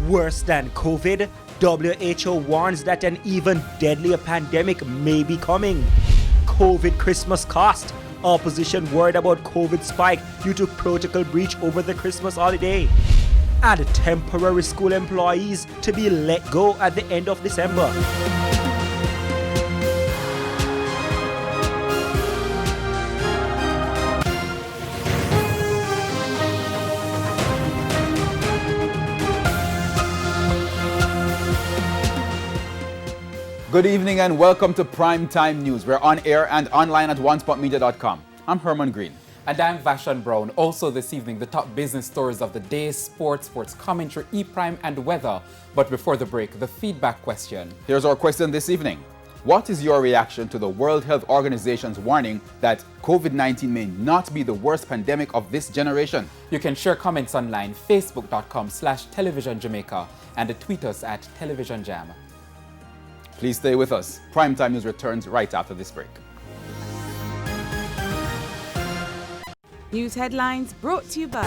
Worse than COVID, WHO warns that an even deadlier pandemic may be coming. COVID Christmas cost. Opposition worried about COVID spike due to protocol breach over the Christmas holiday. And temporary school employees to be let go at the end of December. Good evening and welcome to Primetime News. We're on air and online at onespotmedia.com. I'm Herman Green. And I'm Vashon Brown. Also this evening, the top business stories of the day, sports commentary, e-prime and weather. But before the break, the feedback question. Here's our question this evening. What is your reaction to the World Health Organization's warning that COVID-19 may not be the worst pandemic of this generation? You can share comments online, facebook.com/televisionjamaica and tweet us at televisionjam. Please stay with us. Primetime News returns right after this break. News headlines brought to you by